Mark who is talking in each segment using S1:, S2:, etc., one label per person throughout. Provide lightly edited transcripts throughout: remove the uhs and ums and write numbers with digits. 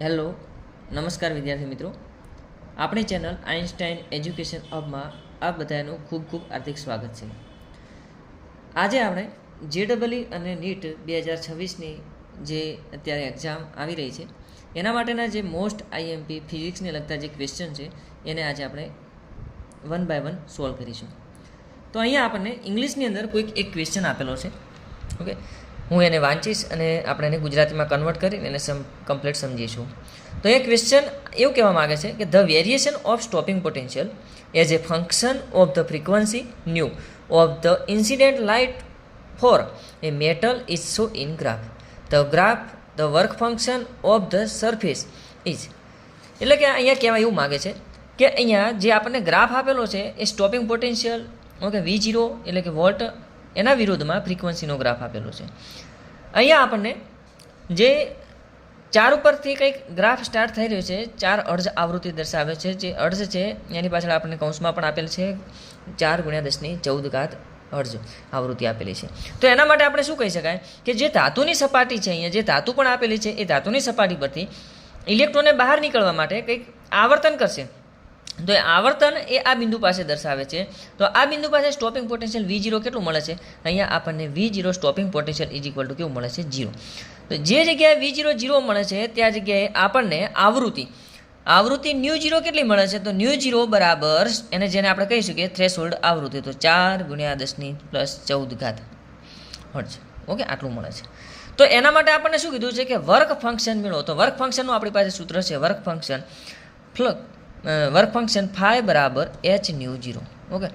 S1: Hello, નમસ્કાર વિદ્યાર્થી મિત્રો. આપણી ચેનલ આઇન્સ્ટાઇન એજ્યુકેશન હબમાં આ બધાનું ખૂબ ખૂબ હાર્દિક સ્વાગત છે. આજે આપણે JEE અને NEET 2026ની જે અત્યારે એક્ઝામ આવી રહી છે એના માટેના જે મોસ્ટ IMP ફિઝિક્સને લગતા જે ક્વેશ્ચન છે એને આજે આપણે વન બાય વન સોલ્વ કરીશું. તો અહીંયા આપણને ઇંગ્લિશની અંદર કોઈક એક ક્વેશ્ચન આપેલો છે. ઓકે, હું એને વાંચીશ અને આપણે એને ગુજરાતીમાં કન્વર્ટ કરીને એને કમ્પ્લીટ સમજીશું. તો એ ક્વેશ્ચન એવું કહેવા માગે છે કે the variation of stopping potential as a function of the frequency nu of the incident light for a metal is show in graph. The work function of the surface is. એટલે કે અહીંયા કહેવા એવું માગે છે કે અહીંયા જે આપણને ગ્રાફ આપેલો છે એ સ્ટોપિંગ પોટેન્શિયલ ઓકે V0 એટલે કે વોલ્ટ એના વિરોધમાં ફ્રીક્વન્સીનો ગ્રાફ આપેલો છે. અહીંયા આપણને જે 4 ઉપરથી કંઈક ગ્રાફ સ્ટાર્ટ થઈ રહ્યો છે, 4 અર્ધ આવૃત્તિ દર્શાવે છે. જે અર્ધ છે એની પાછળ આપણને કૌંસમાં પણ આપેલ છે 4 × 10⁻14 અર્ધ આવૃત્તિ આપેલી છે. તો એના માટે આપણે શું કહી શકાય કે જે ધાતુની સપાટી છે, અહીંયા જે ધાતુ પણ આપેલી છે એ ધાતુની સપાટી પરથી ઇલેક્ટ્રોનને બહાર નીકળવા માટે કંઈક આવર્તન કરશે. તો એ આવર્તન એ આ બિંદુ પાસે દર્શાવે છે. તો આ બિંદુ પાસે સ્ટોપિંગ પોટેન્શિયલ V0 કેટલું મળે છે? અહીંયા આપણને V0 stopping potential is equal two કેવું મળે છે? 0. તો જે જગ્યાએ V0 0 મળે છે ત્યાં જગ્યાએ આપણને આવૃત્તિ ν0 કેટલી મળે છે? તો ν0 બરાબર એને જેને આપણે કહીશું કે થ્રેશોલ્ડ આવૃત્તિ. તો 4 × 10⁻14 હર્ટ્ઝ. ઓકે, આટલું મળે છે. તો એના માટે આપણને શું કીધું છે કે વર્ક ફંક્શન મેળવો. તો વર્ક ફંક્શનનું આપણી પાસે સૂત્ર છે વર્ક ફંક્શન φ બરાબર h⁻0. ઓકે,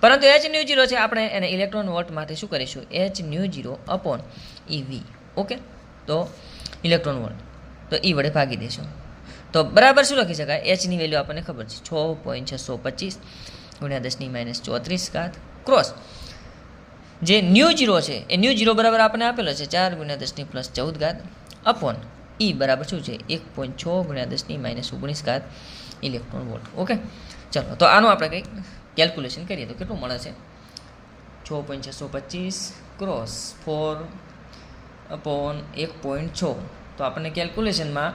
S1: પરંતુ h⁻0 છે આપણે એને ઇલેક્ટ્રોન વોલ્ટ માટે શું કરીશું? h⁻0/eV. ઓકે, તો ઇલેક્ટ્રોન વોલ્ટ તો E વડે ભાગી દેશું. તો બરાબર શું લખી શકાય? h ની વેલ્યુ આપણને ખબર છે 6.625 × 10⁻34 ક્રોસ જે ν0 છે એ ν0 બરાબર આપણને આપેલો છે 4 × 10⁻14 અપોન E બરાબર શું છે? 1.6 × 10⁻19 ઇલેક્ટ્રોન વોલ્ટ. ઓકે, ચલો તો આનું આપણે કંઈક કેલ્ક્યુલેશન કરીએ તો કેટલું મળે છે? 6.625 ક્રોસ 4/1.6. તો આપણને કેલ્ક્યુલેશનમાં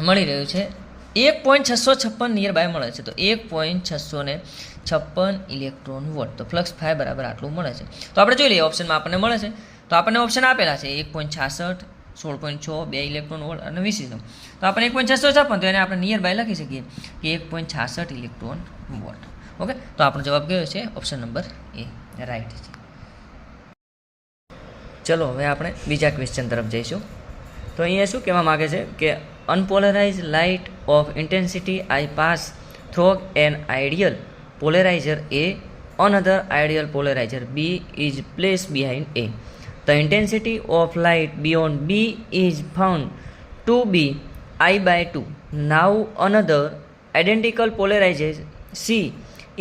S1: મળી રહ્યું છે 1.656 નિયર બાય મળે છે. તો 1.656 ઇલેક્ટ્રોન વોલ્ટ. તો ફ્લક્સ φ બરાબર આટલું મળે છે. તો આપણે જોઈ લઈએ ઓપ્શનમાં આપણને મળે છે. તો આપણને ઓપ્શન આપેલા છે 1.66, 16.6, 2 ઇલેક્ટ્રોન વોલ્ટ અને 20. તો આપણે 1.656 તો એને આપણે નિયર બાય લખી શકીએ કે 1.66 ઇલેક્ટ્રોન વોલ્ટ. ઓકે, તો આપણો જવાબ કયો છે? ઓપ્શન નંબર A રાઈટ છે. ચલો હવે આપણે બીજા ક્વેશ્ચન તરફ જઈશું. તો અહીંયા શું કહેવા માગે છે કે unpolarise light of intensity I pass through an ideal polariser A, another ideal polarizer B is placed behind A. The intensity of light beyond B is found to be I/2. Now another identical polarizer C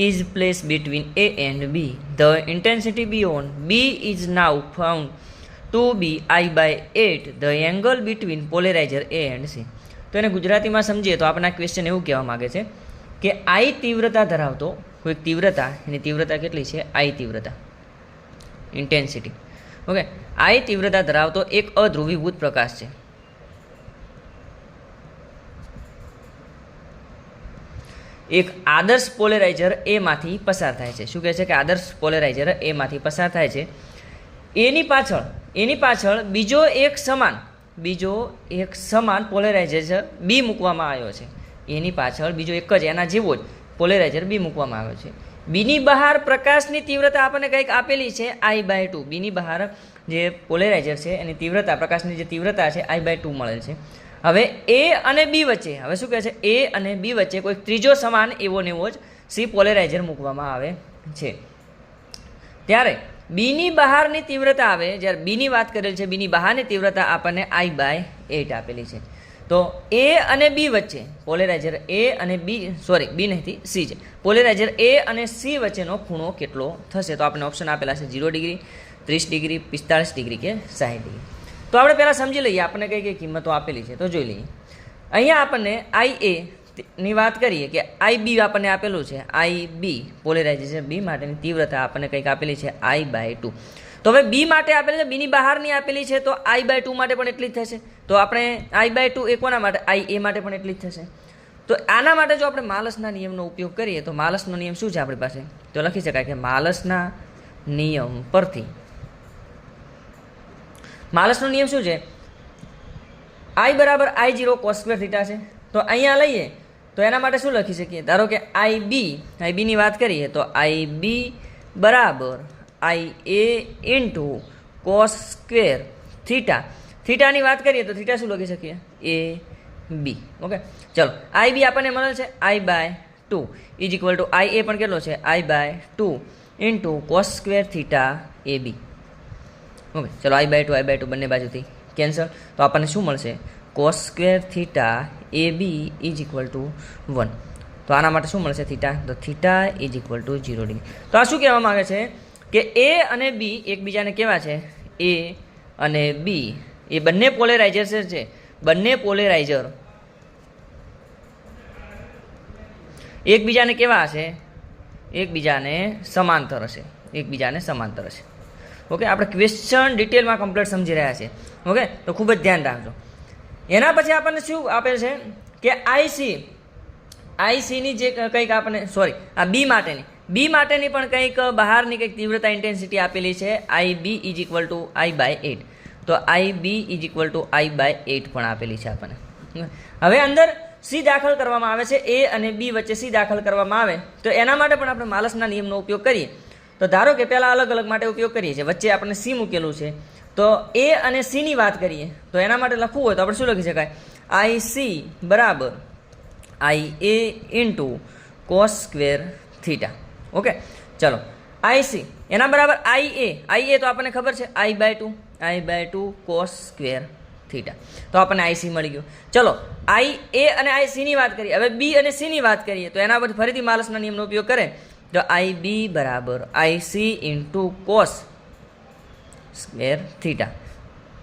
S1: is placed between A and B. The intensity beyond B is now found to be I/8. The angle between polarizer A and C. તો એને ગુજરાતીમાં સમજીએ તો આપણને આ question એવું કહેવા માગે છે કે I તીવ્રતા ધરાવતો કોઈક તીવ્રતા, એની તીવ્રતા કેટલી છે? I તીવ્રતા, ઇન્ટેન્સિટી. ઓકે, I તીવ્રતા ધરાવતો એક અધ્રુવીભૂત પ્રકાશ છે. એક આદર્શ પોલેરાઇઝર A માંથી પસાર થાય છે. શું કહે છે કે આદર્શ પોલેરાઇઝર A માંથી પસાર થાય છે. એની પાછળ બીજો એક સમાન પોલેરાઇઝર B મૂકવામાં આવ્યો છે. એની પાછળ બીજો એક જ એના જેવો જ પોલેરાઇઝર B મૂકવામાં આવ્યો છે. બીની બહાર પ્રકાશની તીવ્રતા આપણને કંઈક આપેલી છે I/2. બીની બહાર જે પોલેરાઇઝર છે એની તીવ્રતા, પ્રકાશની જે તીવ્રતા છે I/2 મળેલ છે. હવે A અને B વચ્ચે, હવે શું કહે છે? A અને B વચ્ચે કોઈક ત્રીજો સમાન એવો ને એવો જ C પોલેરાઇઝર મૂકવામાં આવે છે. ત્યારે બીની બહારની તીવ્રતા આવે, જ્યારે બીની વાત કરેલ છે, બીની બહારની તીવ્રતા આપણને I/8 આપેલી છે. તો A અને B વચ્ચે પોલેરાઇઝર A અને B નથી C છે. પોલેરાઇઝર A અને C વચ્ચેનો ખૂણો કેટલો થશે? તો આપણે ઓપ્શન આપેલા છે 0 ડિગ્રી, 30 ડિગ્રી, 45 ડિગ્રી કે 60 ડિગ્રી. તો આપણે પહેલાં સમજી લઈએ આપણને કઈ કઈ કિંમતો આપેલી છે. તો જોઈ લઈએ. અહીંયા આપણને IA ની વાત કરીએ કે IB આપણને આપેલું છે. IB પોલેરાઇઝેશન B માટેની તીવ્રતા આપણને કંઈક આપેલી છે I/2. તો હવે બી માટે આપેલી છે, બીની બહારની આપેલી છે, તો I/2 માટે પણ એટલી જ થશે. તો આપણે I/2 એ કોના માટે? IA માટે પણ એટલી જ થશે. તો આના માટે જો આપણે માલસના નિયમનો ઉપયોગ કરીએ તો માલસનો નિયમ શું છે આપણી પાસે? તો લખી શકાય કે માલસના નિયમ પરથી, માલસનો નિયમ શું છે? I બરાબર I0 cos સ્ક્વેર થીટા છે. તો અહીંયા લઈએ તો એના માટે શું લખી શકીએ? ધારો કે IBની વાત કરીએ તો IB બરાબર IA into cos square theta. થીટાની વાત કરીએ તો થીટા શું લખી શકીએ? AB. ઓકે, ચલો IB આપણને મળે છે I/2 is equal two IA પણ કેટલો છે? I/2 into cos square theta AB. Okay, ચલો I/2 બંને બાજુથી કેન્સલ. તો આપણને શું મળશે? Cos square theta AB is equal two 1. તો આના માટે શું મળશે? થીટા. તો theta is equal two 0 degree. તો આ શું કહેવા માંગે છે કે A અને B એકબીજાને કેવા છે? A અને B એ બંને પોલેરાઇઝર છે. બંને પોલેરાઇઝર એકબીજાને કેવા હશે? એકબીજાને સમાંતર હશે. એકબીજાને સમાંતર હશે. ઓકે, આપણે ક્વેશ્ચન ડિટેલમાં કમ્પ્લીટ સમજી રહ્યા છીએ. ઓકે, તો ખૂબ જ ધ્યાન રાખજો. એના પછી આપણને શું આપે છે કે ICની જે કંઈક આપણને આ બી માટેની પણ કંઈક બહારની કંઈક તીવ્રતા ઇન્ટેન્સિટી આપેલી છે. IB is equal two I/8. તો IB is equal two I/8 પણ આપેલી છે આપણને. હવે અંદર સી દાખલ કરવામાં આવે છે. A અને B વચ્ચે સી દાખલ કરવામાં આવે તો એના માટે પણ આપણે માલસના નિયમનો ઉપયોગ કરીએ. તો ધારો કે પહેલાં અલગ અલગ માટે ઉપયોગ કરીએ છીએ, વચ્ચે આપણે સી મૂકેલું છે. તો A અને Cની વાત કરીએ તો એના માટે લખવું હોય તો આપણે શું લખી શકાય? IC બરાબર IA into cos square theta. Okay, ચલો IC એના બરાબર IA તો આપણને ખબર છે I/2 કોસ સ્ક્વેર થીટા. તો આપણને IC મળી ગયું. ચલો IA અને ICની વાત કરીએ. હવે B અને Cની વાત કરીએ તો એના પછી ફરીથી માલસના નિયમનો ઉપયોગ કરે તો IB બરાબર IC into cos square theta.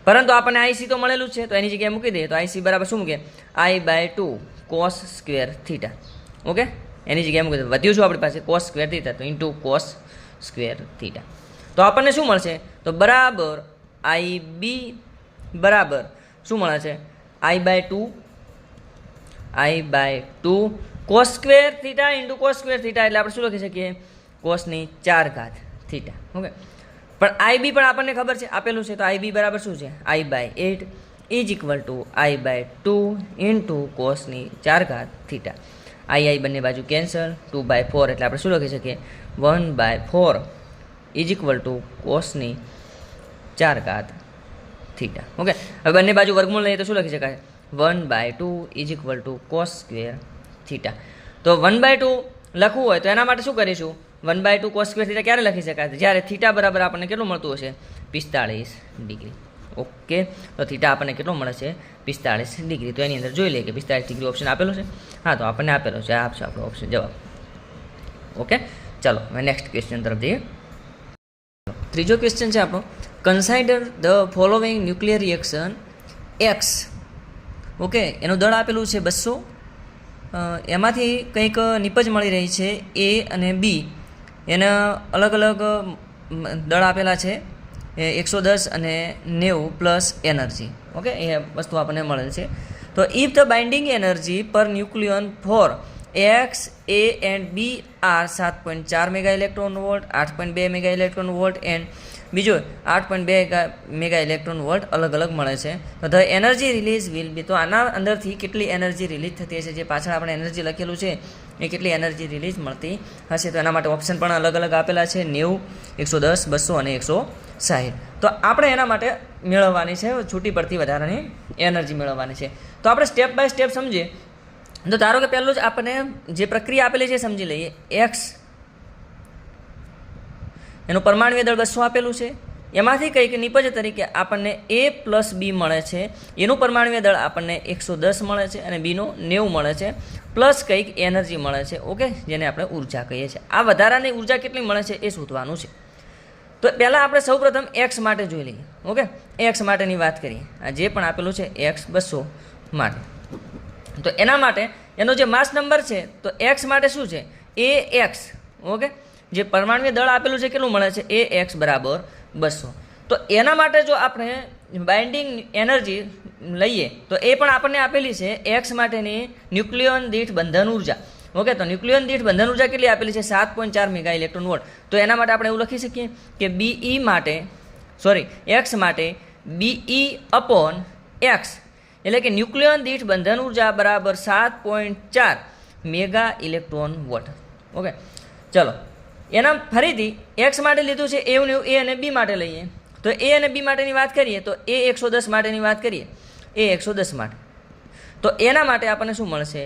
S1: પરંતુ આપણને IC તો મળેલું જ છે તો એની જગ્યાએ મૂકી દઈએ. તો IC બરાબર શું મૂકીએ? I/2 cos square theta. Okay, એની જગ્યાએ મૂકી દઈએ. વધ્યું શું આપણી પાસે? Cos square theta. તો ઇન્ટુ કોસ સ્ક્વેર થીટા. તો આપણને શું મળશે? તો બરાબર IB બરાબર શું મળે છે? I/2 cos square theta into cos square theta. એટલે આપણે શું લખી શકીએ? કોસની 4 ઘાત થીટા. ઓકે, પણ IB પણ આપણને ખબર છે, આપેલું છે. તો IB બરાબર શું છે? I/8 is equal to I/2 into કોસની 4 ઘાત થીટા. I બંને બાજુ કેન્સલ. 2/4 એટલે આપણે શું લખી શકીએ? 1/4 ઇઝ ઇક્વલ ટુ કોસની 4 ઘાત થીટા. ઓકે, હવે બંને બાજુ વર્ગમૂળ લઈએ તો શું લખી શકાય? 1/2 is equal two cos square theta. તો 1/2 લખવું હોય તો એના માટે શું કરીશું? 1/2 કોસ સ્ક્વેર થીટા ક્યારે લખી શકાય? જ્યારે થીટા બરાબર આપણને કેટલું મળતું હશે? 45 ડિગ્રી. ઓકે, તો થીટા આપણને કેટલો મળે છે? 45 ડિગ્રી. તો એની અંદર જોઈ લઈએ કે 45 ડિગ્રી ઓપ્શન આપેલો છે. હા, તો આપણને આપેલો છે. આ આપશે આપણો ઓપ્શન જવાબ. ઓકે, ચાલો હવે નેક્સ્ટ ક્વેશ્ચન તરફ જઈએ. ત્રીજો ક્વેશ્ચન છે આપણો, consider the following nuclear reaction X. Okay, એનું દળ આપેલું છે 200. એમાંથી કંઈક નિપજ મળી રહી છે A અને B. એના અલગ અલગ દળ આપેલા છે 110 અને 90 પ્લસ એનર્જી. ઓકે, એ વસ્તુ આપણને મળેલ છે. તો ઇફ ધ બાઇન્ડિંગ એનર્જી પર nucleon for X, A and B are 7.4 mega electron volt, 8.2 mega electron volt and બીજો 8.2 મેગા ઇલેક્ટ્રોન વોલ્ટ અલગ અલગ મળે છે. તો the energy release will be, તો આના અંદરથી કેટલી એનર્જી રિલીઝ થતી હશે? જે પાછળ આપણે એનર્જી લખેલું છે એ કેટલી એનર્જી રિલીઝ મળતી હશે? તો એના માટે ઓપ્શન પણ અલગ અલગ આપેલા છે, 90, 110, 200 અને 160. તો આપણે એના માટે મેળવવાની છે છૂટી પડતી વધારાની એનર્જી મેળવવાની છે. તો આપણે સ્ટેપ બાય સ્ટેપ સમજીએ. તો ધારો કે પહેલું જ આપણને જે પ્રક્રિયા આપેલી છે સમજી લઈએ. X એનું પરમાણ્વીય દળ 200 આપેલું છે. એમાંથી કંઈક નિપજ તરીકે આપણને A પ્લસ B મળે છે. એનું પરમાણ્વીય દળ આપણને 110 મળે છે અને બીનું 90 મળે છે. પ્લસ કંઈક એનર્જી મળે છે. ઓકે, જેને આપણે ઉર્જા કહીએ છીએ. આ વધારાની ઉર્જા કેટલી મળે છે એ શોધવાનું છે. તો પહેલાં આપણે સૌપ્રથમ X માટે જોઈ લઈએ. ઓકે, X માટેની વાત કરીએ. આ જે પણ આપેલું છે X 200 માટે. તો એના માટે એનો જે માસ નંબર છે તો X માટે શું છે? AX. ઓકે, જે પરમાણ્વીય દળ આપેલું છે કેટલું મળે છે? AX બરાબર 200. તો એના માટે જો આપણે બાઇન્ડિંગ એનર્જી લઈએ તો એ પણ આપણને આપેલી છે એક્સ માટેની ન્યુક્લિયોન દીઠ બંધન ઉર્જા. ઓકે, તો ન્યુક્લિયોન દીઠ બંધન ઉર્જા કેટલી આપેલી છે? 7.4 મેગા ઇલેક્ટ્રોન વોલ્ટ. તો એના માટે આપણે એવું લખી શકીએ કે બીઈ માટે એક્સ માટે બીઈ અપોન એક્સ એટલે કે ન્યુક્લિયોન દીઠ બંધન ઉર્જા બરાબર 7.4 મેગા ઇલેક્ટ્રોન વોલ્ટ. ઓકે, ચલો એના ફરીથી એક્સ માટે લીધું છે એવું ને એવું એ અને બી માટે લઈએ. તો એ અને બી માટેની વાત કરીએ તો એ 110 માટેની વાત કરીએ, એ 110 માટે. તો એના માટે આપણને શું મળશે?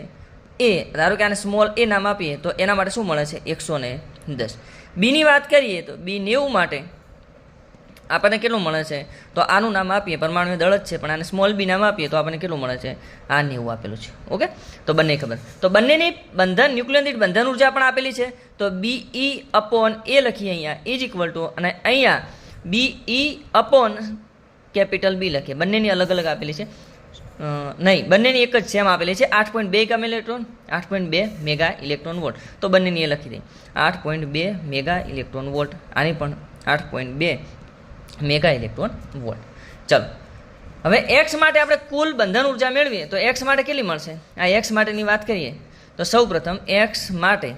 S1: એ ધારો કે આને સ્મોલ એ નામ આપીએ તો એના માટે શું મળે છે? 110. બીની વાત કરીએ તો બી 90 માટે આપણને કેટલું મળે છે? તો આનું નામ આપીએ, પરમાણુ દળ જ છે પણ આને સ્મોલ બી નામ આપીએ તો આપણને કેટલું મળે છે? આ 90 આપેલું છે. ઓકે, તો બંને ખબર. તો બંનેની બંધન ન્યુક્લિયન દીઠ બંધન ઉર્જા પણ આપેલી છે. તો બીઈ અપોન એ લખીએ અહીંયા ઇઝ ઇક્વલ ટુ, અને અહીંયા બીઈ અપોન કેપિટલ બી લખીએ. બંનેની અલગ અલગ આપેલી છે, નહીં બંનેની એક જ સેમ આપેલી છે. 8.2 ઇલેક્ટ્રોન, 8.2 મેગા ઇલેક્ટ્રોન વોલ્ટ. તો બંનેની એ લખી દઈએ 8.2 મેગા ઇલેક્ટ્રોન વોલ્ટ, આની પણ 8.2 મેગા ઇલેક્ટ્રોન વોલ્ટ. ચલો હવે એક્સ માટે આપણે કુલ બંધન ઉર્જા મેળવીએ તો એક્સ માટે કેટલી મળશે? આ એક્સ માટેની વાત કરીએ તો સૌ પ્રથમ એક્સ માટે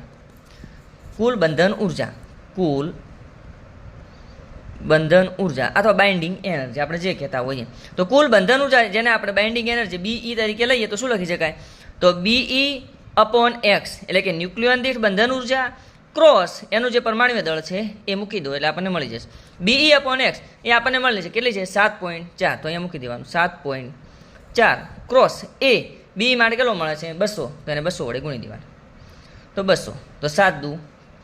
S1: કુલ બંધન ઉર્જા અથવા બાઇન્ડિંગ એનર્જી આપણે જે કહેતા હોઈએ, તો કુલ બંધન ઉર્જા જેને આપણે બાઇન્ડિંગ એનર્જી બીઈ તરીકે લઈએ તો શું લખી શકાય? તો બીઈ અપોન એક્સ એટલે કે ન્યુક્લિયોન દીઠ બંધન ઉર્જા ક્રોસ એનું જે પરમાણુ દળ છે એ મૂકી દો એટલે આપણને મળી જશે. બીઈ અપોન એક્સ એ આપણને મળી છે કેટલી છે? 7.4. તો અહીંયા મૂકી દેવાનું 7.4 ક્રોસ એ બી માટે કેટલો મળે છે? 200. તો એને 200 વડે ગુણી દેવાનું. તો 200 તો 7 દુ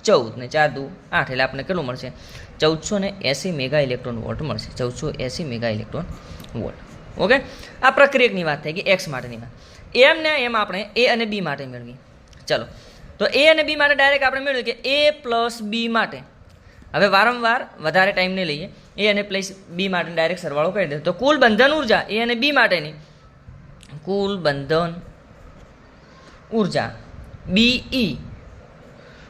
S1: 14 ને 4 દુ 8 એટલે આપણને કેટલું મળશે? 1480 મેગા ઇલેક્ટ્રોન વોલ્ટ મળશે. 1480 મેગા ઇલેક્ટ્રોન વોલ્ટ. ઓકે, આ પ્રક્રિયકની વાત થઈ ગઈ એક્સ માટેની વાત. એમ ને એમ આપણે એ અને બી માટે મેળવી. ચલો, તો એ અને બી માટે ડાયરેક્ટ આપણે મેળવ્યું કે એ પ્લસ બી માટે. હવે વારંવાર વધારે ટાઈમ નહીં લઈએ, એ અને પ્લસ બી માટે ડાયરેક્ટ સરવાળો કરી દે. તો કુલ બંધન ઉર્જા એ અને બી માટેની કુલ બંધન ઉર્જા બીઈ,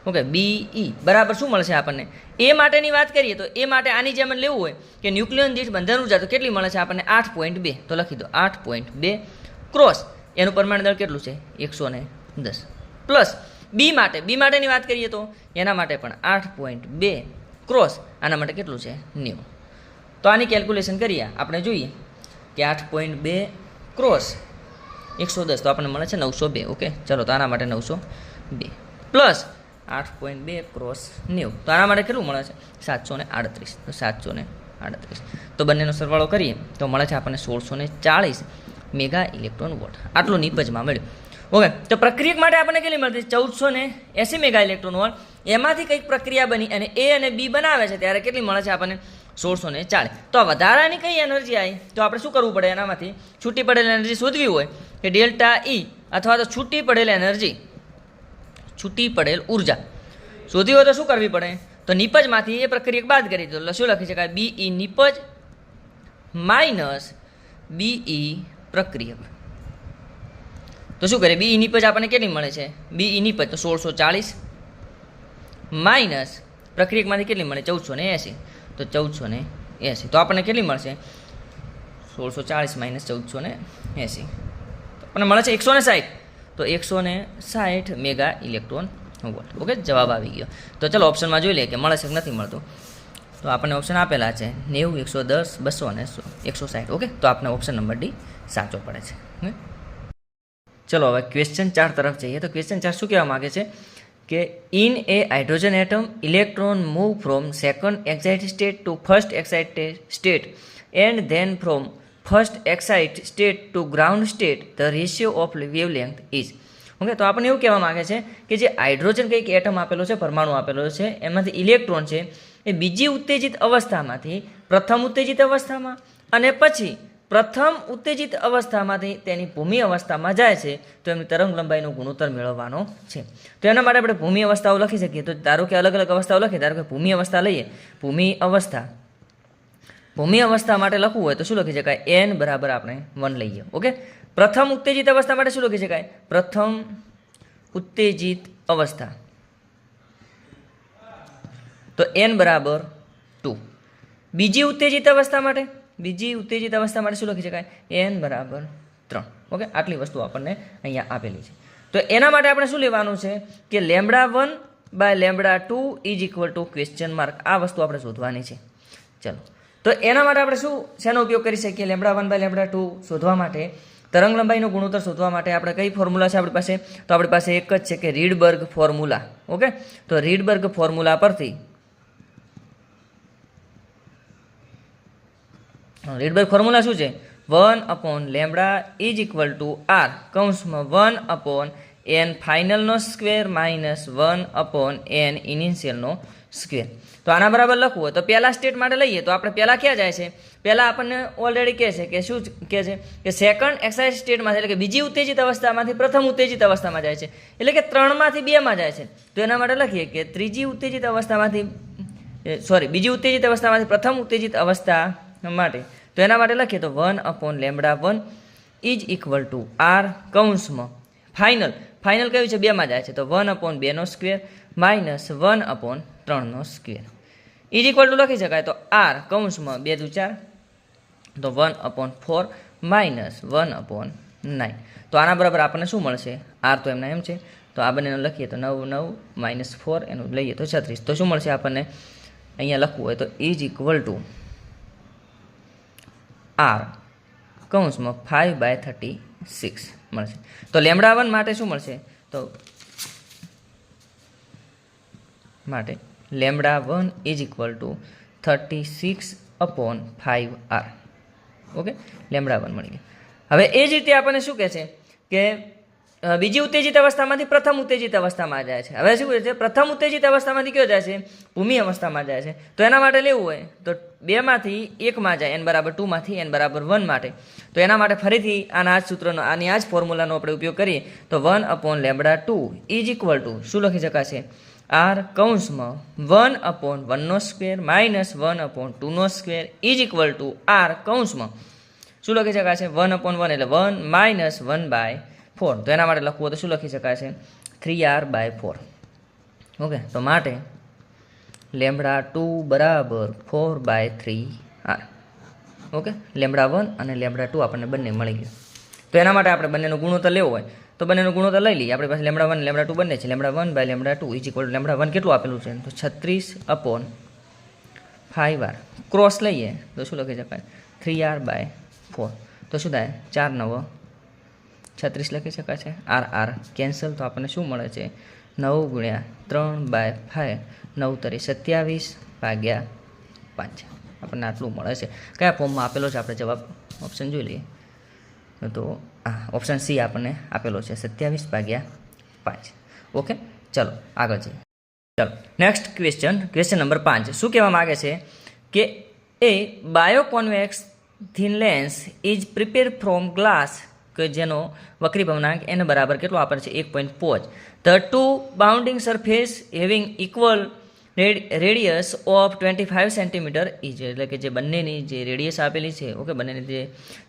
S1: ઓકે, બીઈ બરાબર શું મળશે આપણને? એ માટેની વાત કરીએ તો એ માટે આની જેમ લેવું હોય કે ન્યુક્લિયન દીઠ બંધન ઉર્જા તો કેટલી મળે છે આપણને? 8.2. તો લખી દો 8.2 ક્રોસ એનું પરમાણુ દળ કેટલું છે? 110 પ્લસ બી માટેની વાત કરીએ તો એના માટે પણ 8.2 ક્રોસ આના માટે કેટલું છે? 90. તો આની કેલ્ક્યુલેશન કરીએ આપણે જોઈએ કે 8.2 ક્રોસ 110 તો આપણને મળે છે 902. ઓકે, ચલો તો આના માટે 902 પ્લસ 8.2 ક્રોસ 90 તો આના માટે કેટલું મળે છે? 738. તો 738 તો બંનેનો સરવાળો કરીએ તો મળે છે આપણને 1640 મેગા ઇલેક્ટ્રોન વોલ્ટ. આટલું નિપજમાં મળ્યું. ઓકે, તો પ્રક્રિયક માટે આપણને કેટલી મળતી? 1480 મેગા ઇલેક્ટ્રોન વોલ્ટ. એમાંથી કંઈક પ્રક્રિયા બની અને એ અને બી બનાવે છે ત્યારે કેટલી મળે છે આપણને? 1640. તો આ વધારાની કઈ એનર્જી આવી તો આપણે શું કરવું પડે? એનામાંથી છૂટી પડેલ એનર્જી શોધવી હોય કે ડેલ્ટા ઈ અથવા તો છૂટી પડેલ ઉર્જા શોધવી હોય તો શું કરવી પડે? તો નિપજમાંથી એ પ્રક્રિયક બાદ કરી દો. શું લખી શકાય? બીઈ નિપજ માઇનસ બીઈ પ્રક્રિયક. તો શું કરીએ? બીઈ નિપજ આપણને કેટલી મળે છે? બીઈ નિપજ તો 1640 માઇનસ પ્રક્રિયકમાંથી કેટલી મળે? 1480. તો 1480 તો આપણને કેટલી મળશે? 1640 માઇનસ 1480 આપણને મળે છે 160. તો 160 મેગા ઇલેક્ટ્રોન વોલ્ટ. ઓકે, જવાબ આવી ગયો. તો ચલો ઓપ્શનમાં જોઈ લઈએ કે મળે છે કે નથી મળતું. તો આપણને ઓપ્શન આપેલા છે 90, 110, 200 અને 160. ઓકે, તો આપણે ઓપ્શન નંબર ડી સાચો પડે છે. ચલો હવે ક્વેશ્ચન 4 તરફ જઈએ. તો ક્વેશ્ચન 4 શું કહેવા માગે છે કે in a hydrogen atom electron move from second excited state to first excited state and then from first excited state to ground state the ratio of wavelength is. Okay, તો આપણને એવું કહેવા માગે છે કે જે હાઇડ્રોજન કંઈક એટમ આપેલો છે, પરમાણુ આપેલો છે, એમાંથી ઇલેક્ટ્રોન છે એ બીજી ઉત્તેજિત અવસ્થામાંથી પ્રથમ ઉત્તેજિત અવસ્થામાં અને પછી પ્રથમ ઉત્તેજિત અવસ્થામાંથી તેની ભૂમિ અવસ્થામાં જાય છે તો એમની તરંગ લંબાઈનો ગુણોત્તર મેળવવાનો છે. તો એના માટે આપણે ભૂમિ અવસ્થાઓ લખી શકીએ. તો ધારો કે અલગ અલગ અવસ્થાઓ લખીએ. ધારો કે ભૂમિ અવસ્થા લઈએ. ભૂમિ અવસ્થા માટે લખવું હોય તો શું લખી શકાય? n બરાબર આપણે 1 લઈએ. ઓકે, પ્રથમ ઉત્તેજિત અવસ્થા માટે શું લખી શકાય? પ્રથમ ઉત્તેજિત અવસ્થા તો n બરાબર 2. બીજી ઉત્તેજિત અવસ્થા માટે શું લખી શકાય? n બરાબર 3. ઓકે, આટલી વસ્તુ આપણને અહીંયા આપેલી છે. તો એના માટે આપણે શું લેવાનું છે કે λ1/λ2 is equal to question mark. આ વસ્તુ આપણે શોધવાની છે. ચલો, તો એના માટે આપણે શેનો ઉપયોગ કરી શકીએ? λ1/λ2 શોધવા માટે, તરંગ લંબાઈનો ગુણોત્તર શોધવા માટે આપણે કઈ ફોર્મ્યુલા છે આપણી પાસે? તો આપણી પાસે એક જ છે કે રીડબર્ગ ફોર્મ્યુલા. ઓકે, તો રીડબર્ગ ફોર્મ્યુલા પરથી રીડબર્ગ ફોર્મ્યુલા શું છે? 1/λ ઇઝ ઇક્વલ ટુ r કૌંસમાં 1/n ફાઇનલનો સ્ક્વેર માઇનસ 1/n ઇનિશિયલનો સ્ક્વેર. તો આના બરાબર લખવું હોય તો પહેલા સ્ટેટ માટે લઈએ તો આપણે પહેલાં ક્યાં જાય છે? પહેલાં આપણને ઓલરેડી કહે છે કે શું કહે છે કે સેકન્ડ એક્સાઇઝ સ્ટેટમાં, એટલે કે બીજી ઉત્તેજિત અવસ્થામાંથી પ્રથમ ઉત્તેજિત અવસ્થામાં જાય છે, એટલે કે 3માંથી 2માં જાય છે. તો એના માટે લખીએ કે બીજી ઉત્તેજિત અવસ્થામાંથી પ્રથમ ઉત્તેજિત અવસ્થા માટે. તો એના માટે લખીએ તો 1/λ1 ઇઝ ઇક્વલ ટુ r કૌંસમાં ફાઇનલ કયું છે? 2માં જાય છે, તો 1/2નો સ્ક્વેર માઇનસ 1/3નો સ્ક્વેર ઇઝ ઇક્વલ ટુ લખી શકાય તો r કૌંસમાં 2 દુ 4, તો 1/4 માઇનસ 1/9. તો આના બરાબર આપણને શું મળશે? r તો એમના એમ છે, તો આ બંનેનો લખીએ તો 9 9 માઇનસ 4 એનું લઈએ તો 36. તો શું મળશે આપણને અહીંયા લખવું હોય તો ઇઝ ઇક્વલ ટુ r કૌંસમાં 5/36 મળશે. તો λ1 માટે શું મળશે? તો માટે λ1 is equal two 36/5r. Okay, λ1 મળી ગયા. હવે એ જ રીતે આપણને શું કહે છે કે બીજી ઉત્તેજિત અવસ્થામાંથી પ્રથમ ઉત્તેજિત અવસ્થામાં જાય છે. હવે શું કહે છે? પ્રથમ ઉત્તેજિત અવસ્થામાંથી કયો જાય છે? ભૂમિ અવસ્થામાં જાય છે. તો એના માટે લેવું હોય તો 2માંથી 1માં જાય, n બરાબર 2 માંથી n બરાબર 1 માટે. તો એના માટે ફરીથી આના જ સૂત્રનો, આની આ જ ફોર્મ્યુલાનો આપણે ઉપયોગ કરીએ તો 1/λ2 ઇઝ ઇક્વલ ટુ શું લખી શકાશે? r કૌંસમાં 1/1નો સ્ક્વેર માઇનસ 1/2નો square is equal to r કૌંસમાં શું લખી શકાશે? 1/1 એટલે 1 માઇનસ 1/4. તો એના માટે લખવું તો શું લખી શકાશે? 3r/4. ઓકે, તો માટે λ2 બરાબર 4/3r. ઓકે, λ1 અને λ2 આપણને બંને મળી ગયું. તો એના માટે આપણે બંનેનો ગુણોત્તર લેવો હોય તો બંનેનો ગુણોત્તર લઈ લઈએ. આપણી પાસે λ1 અને λ2 બંને છે. λ1/λ2 ઇઝ ઇક્વલ ટુ λ1 કેટલું આપેલું છે? તો 36/5r. ક્રોસ લઈએ તો શું લખી શકાય? 3r/4. તો શું થાય? 4 9 36 લખી શકાય છે. r કેન્સલ, તો આપણને શું મળે છે? 9 × 3/5, 9 × 27/5 આપણને આટલું મળે છે. કયા ફોર્મમાં આપેલો છે આપણે જવાબ? ઓપ્શન જોઈ લઈએ તો ઓપ્શન સી આપણને આપેલો છે 27/5. ઓકે, ચલો આગળ જઈએ. ચલો નેક્સ્ટ ક્વેશ્ચન નંબર 5. શું કહેવા માગે છે કે એ biconvex thin lens is prepare from glass, કે જેનો વક્રી ભવનાંક n બરાબર કેટલો આપેલ છે? 1.5. The two bounding surface having equal radius of 25 centimeter is, એટલે કે જે બંનેની જે રેડિયસ આપેલી છે, ઓકે, બંનેની જે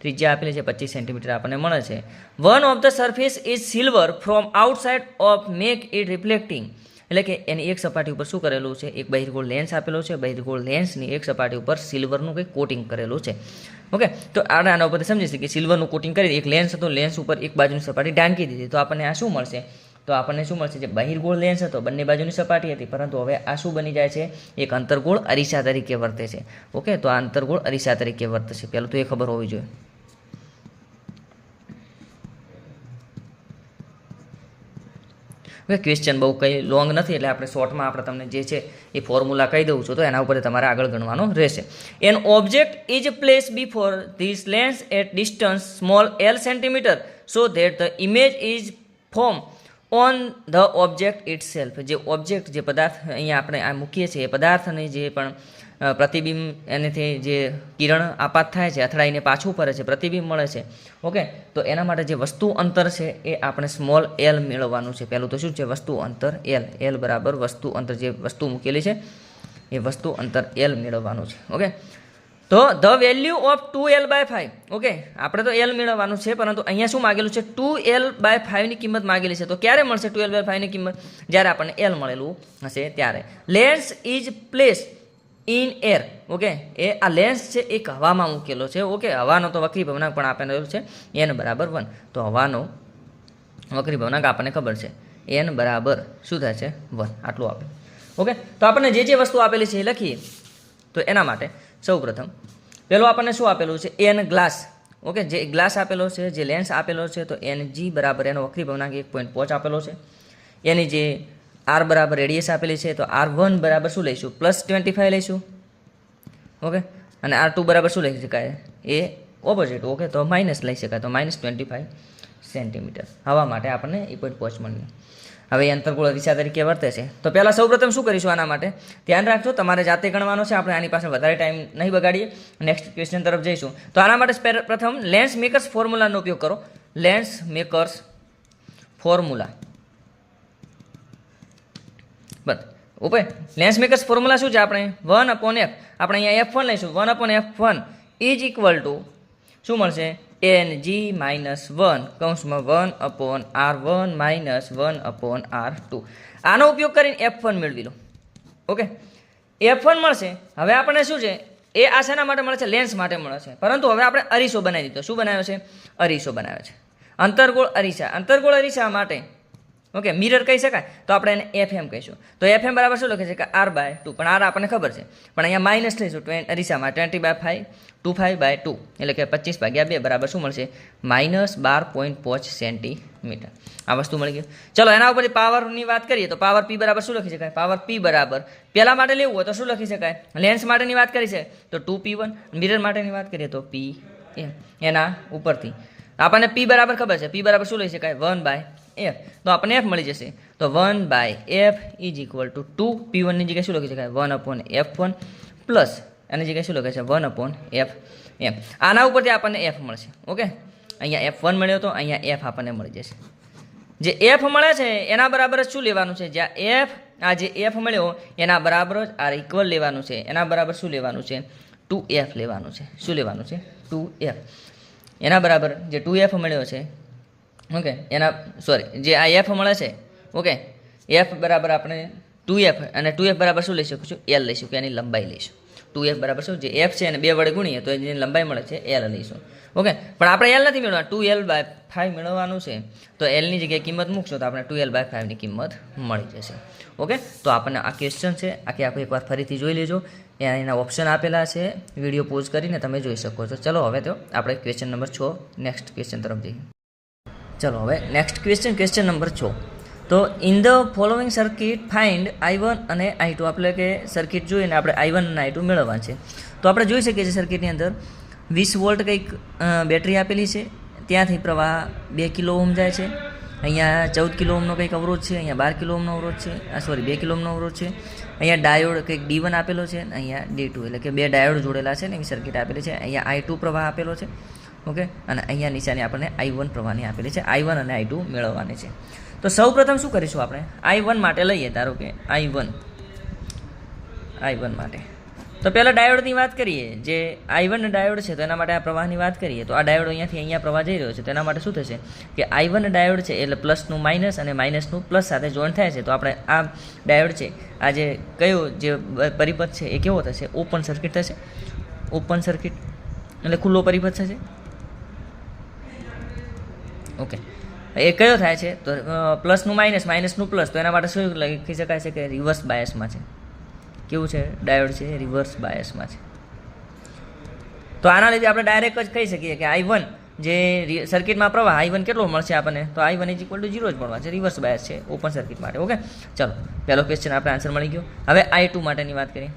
S1: ત્રિજ્યા આપેલી છે 25 સેન્ટીમીટર આપણને મળે છે. One of the surface is silver from outside of make it reflecting, એટલે કે એની એક સપાટી ઉપર શું કરેલું છે? એક બહિર્ગોળ લેન્સ આપેલો છે. બહિર્ગોળ લેન્સની એક સપાટી ઉપર સિલ્વરનું કંઈક કોટિંગ કરેલું છે. ઓકે, તો આના ઉપરથી સમજી શકીએ કે સિલ્વરનું કોટિંગ કરી એક લેન્સ હતો, લેન્સ ઉપર એક બાજુની સપાટી ઢાંકી દીધી. તો આપણને આ શું મળશે? તો આપણને શું મળશે? જે બહિર્ગોળ લેન્સ હતો બંને બાજુની સપાટી હતી, પરંતુ હવે આ શું બની જાય છે? એક અંતર્ગોળ અરીસા તરીકે વર્તે છે. ઓકે, તો આ અંતર્ગોળ અરીસા તરીકે વર્તે છે. પહેલું તો એ ખબર હોવી જોઈએ. હવે ક્વેશ્ચન બહુ કંઈ લોંગ નથી, એટલે આપણે શોર્ટમાં આપણે તમને જે છે એ ફોર્મ્યુલા કહી દઉં છું, તો એના ઉપર તમારે આગળ ગણવાનું રહેશે. An object is place before this lens at distance small l centimeter so that the image is form on the object itself. જે ઓબ્જેક્ટ, જે પદાર્થ અહીંયા આપણે આ મૂકીએ છીએ, એ પદાર્થને જે પણ પ્રતિબિંબ એનાથી જે કિરણ આપાત થાય છે, અથડાઈને પાછું ફરે છે, પ્રતિબિંબ મળે છે. ઓકે, તો એના માટે જે વસ્તુ અંતર છે એ આપણે સ્મોલ l મેળવવાનું છે. પહેલું તો શું છે? વસ્તુ અંતર l બરાબર વસ્તુ અંતર, જે વસ્તુ મૂકેલી છે એ વસ્તુ અંતર l મેળવવાનું છે. ઓકે, તો the value of 2l/5. Okay, આપણે તો l મેળવવાનું છે, પરંતુ અહીંયા શું માગેલું છે? 2l/5 ની કિંમત માગેલી છે. તો ક્યારે મળશે 2l/5 ની કિંમત? જ્યારે આપણને l મળેલું હશે ત્યારે. Lens is place in air. Okay, એ આ લેન્સ છે એક હવામાં મૂકેલો છે. ઓકે, હવાનો તો વક્રી ભવનાંક પણ આપેલો છે n બરાબર 1. તો હવાનો વક્રી ભવનાંક આપણને ખબર છે n બરાબર શું થાય છે 1, આટલું આપે. ઓકે, તો આપણને જે વસ્તુ આપેલી છે એ લખીએ. તો એના માટે સૌ પ્રથમ પહેલું આપણને શું આપેલું છે, n ગ્લાસ. ઓકે, જે ગ્લાસ આપેલો છે, જે લેન્સ આપેલો છે, તો Ng બરાબર એનો વક્રી ભવનાંક 1.5 આપેલો છે. એની જે r બરાબર રેડિયસ આપેલી છે, તો r1 બરાબર શું લઈશું, +25 લઈશું. ઓકે, અને r2 બરાબર શું લઈ શકાય, એ ઓપોઝિટ. ઓકે, તો માઇનસ લઈ શકાય, તો -25 સેન્ટીમીટર. હવા માટે આપણને 1.5 મળ્યું. હવે અંતર્ગોળ અરીસા તરીકે વર્તે છે. તો પહેલાં સૌપ્રથમ શું કરીશું, આના માટે ધ્યાન રાખજો, તમારે જાતે ગણવાનો છે. આપણે આની પાસે વધારે ટાઈમ નહીં બગાડીએ, નેક્સ્ટ ક્વેશ્ચન તરફ જઈશું. તો આના માટે પ્રથમ લેન્સ મેકર્સ ફોર્મ્યુલાનો ઉપયોગ કરો. Lens makers formula. બસ ઓકે, લેન્સ મેકર્સ ફોર્મ્યુલા શું છે, આપણે 1/f, આપણે અહીંયા f1 લઈશું. 1/f1 ઇઝ ઇક્વલ ટુ શું મળશે, Ng-1 કૌંસમાં 1/r1 માઇનસ 1/r2. આનો ઉપયોગ કરીને f1 મેળવી લો. ઓકે, f1 મળશે. હવે આપણને શું છે, એ આ શેના માટે મળે છે, લેન્સ માટે મળે છે. પરંતુ હવે આપણે અરીસો બનાવી દીધો. શું બનાવ્યો છે, અરીસો બનાવ્યો છે, અંતર્ગોળ અરીસા. અંતર્ગોળ અરીસા માટે ઓકે, મિરર કહી શકાય, તો આપણે એને FM કહીશું. તો FM બરાબર શું લખે છે કે r/2, પણ r આપણને ખબર છે, પણ અહીંયા માઇનસ લઈશું અરીસામાં 20/5, 25/2 એટલે કે 25/2 બરાબર શું મળશે, -12.5 સેન્ટીમીટર. આ વસ્તુ મળી ગઈ. ચલો એના ઉપરથી પાવરની વાત કરીએ તો પાવર P બરાબર શું લખી શકાય, પાવર P બરાબર પહેલા માટે લેવું હોય તો શું લખી શકાય, લેન્સ માટેની વાત કરી છે તો 2P1, મિરર માટેની વાત કરીએ તો PM. એના ઉપરથી આપણને P બરાબર ખબર છે, P બરાબર શું લઈ શકાય, 1/f. તો આપણને f મળી જશે. તો 1/f is equal two 2. P1 ની જગ્યાએ શું લખી શકાય, 1/f1 પ્લસ એની જગ્યાએ શું લખે છે, 1/fm. આના ઉપરથી આપણને f મળશે. ઓકે, અહીંયા f1 મળ્યો તો અહીંયા f આપણને મળી જશે. જે f મળે છે એના બરાબર જ શું લેવાનું છે, જ્યાં f આ જે f મળ્યો એના બરાબર જ r ઇક્વલ લેવાનું છે. એના બરાબર શું લેવાનું છે, 2f લેવાનું છે. શું લેવાનું છે, 2f. એના બરાબર જે 2f મળ્યો છે, ઓકે, એના સોરી જે આ f મળે છે, ઓકે, f બરાબર આપણે 2f, અને 2f બરાબર શું લઈ શકું છું, l લઈશું, કે એની લંબાઈ લઈશું. 2f બરાબર શું, જે f છે એને 2 વડે ગુણીએ તો એની લંબાઈ મળે છે l લઈશું. ઓકે, પણ આપણે l નથી મેળવવાનું, 2l/5 મેળવવાનું છે. તો l ની જગ્યાએ કિંમત મૂકશો તો આપણે 2l/5 ની કિંમત મળી જશે. ઓકે, તો આપણને આ ક્વેશ્ચન છે આખે એકવાર ફરીથી જોઈ લેજો. એના ઓપ્શન આપેલા છે, વિડીયો પોઝ કરીને તમે જોઈ શકો છો. ચલો હવે તો આપણે ક્વેશ્ચન નંબર 6 નેક્સ્ટ ક્વેશ્ચન તરફ જઈએ. ચલો હવે નેક્સ્ટ ક્વેશ્ચન નંબર 6. તો in the following circuit find I1 અને I2. આપણે કે સર્કિટ જોઈને આપણે I1 અને I2 મેળવવા છે. તો આપણે જોઈ શકીએ છીએ સર્કિટની અંદર 20 વોલ્ટ કંઈક બેટરી આપેલી છે. ત્યાંથી પ્રવાહ 2 કિલો ઓહમ જાય છે. અહીંયા 14 કિલો ઓહમનો કંઈક અવરોધ છે, અહીંયા 12 કિલો ઓહમનો અવરોધ છે, 2 કિલો ઓહમનો અવરોધ છે. અહીંયા ડાયોડ કંઈક D1 આપેલો છે, અહીંયા D2, એટલે કે 2 ડાયોડ જોડેલા છે ને એવી સર્કિટ આપેલી છે. અહીંયા I2 પ્રવાહ આપેલો છે. ઓકે, અને અહીંયા નિશાની આપણને I1 પ્રવાહની આપેલી છે. I1 અને I2 મેળવવાની છે. તો સૌ પ્રથમ શું કરીશું, આપણે I1 માટે લઈએ. ધારો કે I1 માટે તો પહેલાં ડાયોડની વાત કરીએ. જે I1 ડાયોડ છે તો એના માટે આ પ્રવાહની વાત કરીએ તો આ ડાયોડ અહીંયાથી અહીંયા પ્રવાહ જઈ રહ્યો છે. તો એના માટે શું થશે કે I1 ડાયોડ છે એટલે પ્લસનું માઇનસ અને માઇનસનું પ્લસ સાથે જોઈન્ટ થાય છે. તો આપણે આ ડાયોડ છે, આ જે કયો જે પરિપથ છે એ કેવો થશે, ઓપન સર્કિટ થશે. ઓપન સર્કિટ એટલે ખુલ્લો પરિપથ થશે. ઓકે, એ કયો થાય છે તો પ્લસનું માઇનસ, માઇનસનું પ્લસ. તો એના માટે શું લખી શકાય છે કે રિવર્સ બાયસમાં છે. કેવું છે, ડાયોડ છે રિવર્સ બાયસમાં છે. તો આના લીધે આપણે ડાયરેક્ટ જ કહી શકીએ કે I1 જે સર્કિટમાં પ્રવાહ I1 કેટલો મળશે આપણને, તો I1 = 0 જ મળવા છે. રિવર્સ બાયસ છે ઓપન સર્કિટ માટે. ઓકે, ચલો પહેલો ક્વેશ્ચન આપણે આન્સર મળી ગયો. હવે I2 માટેની વાત કરીએ.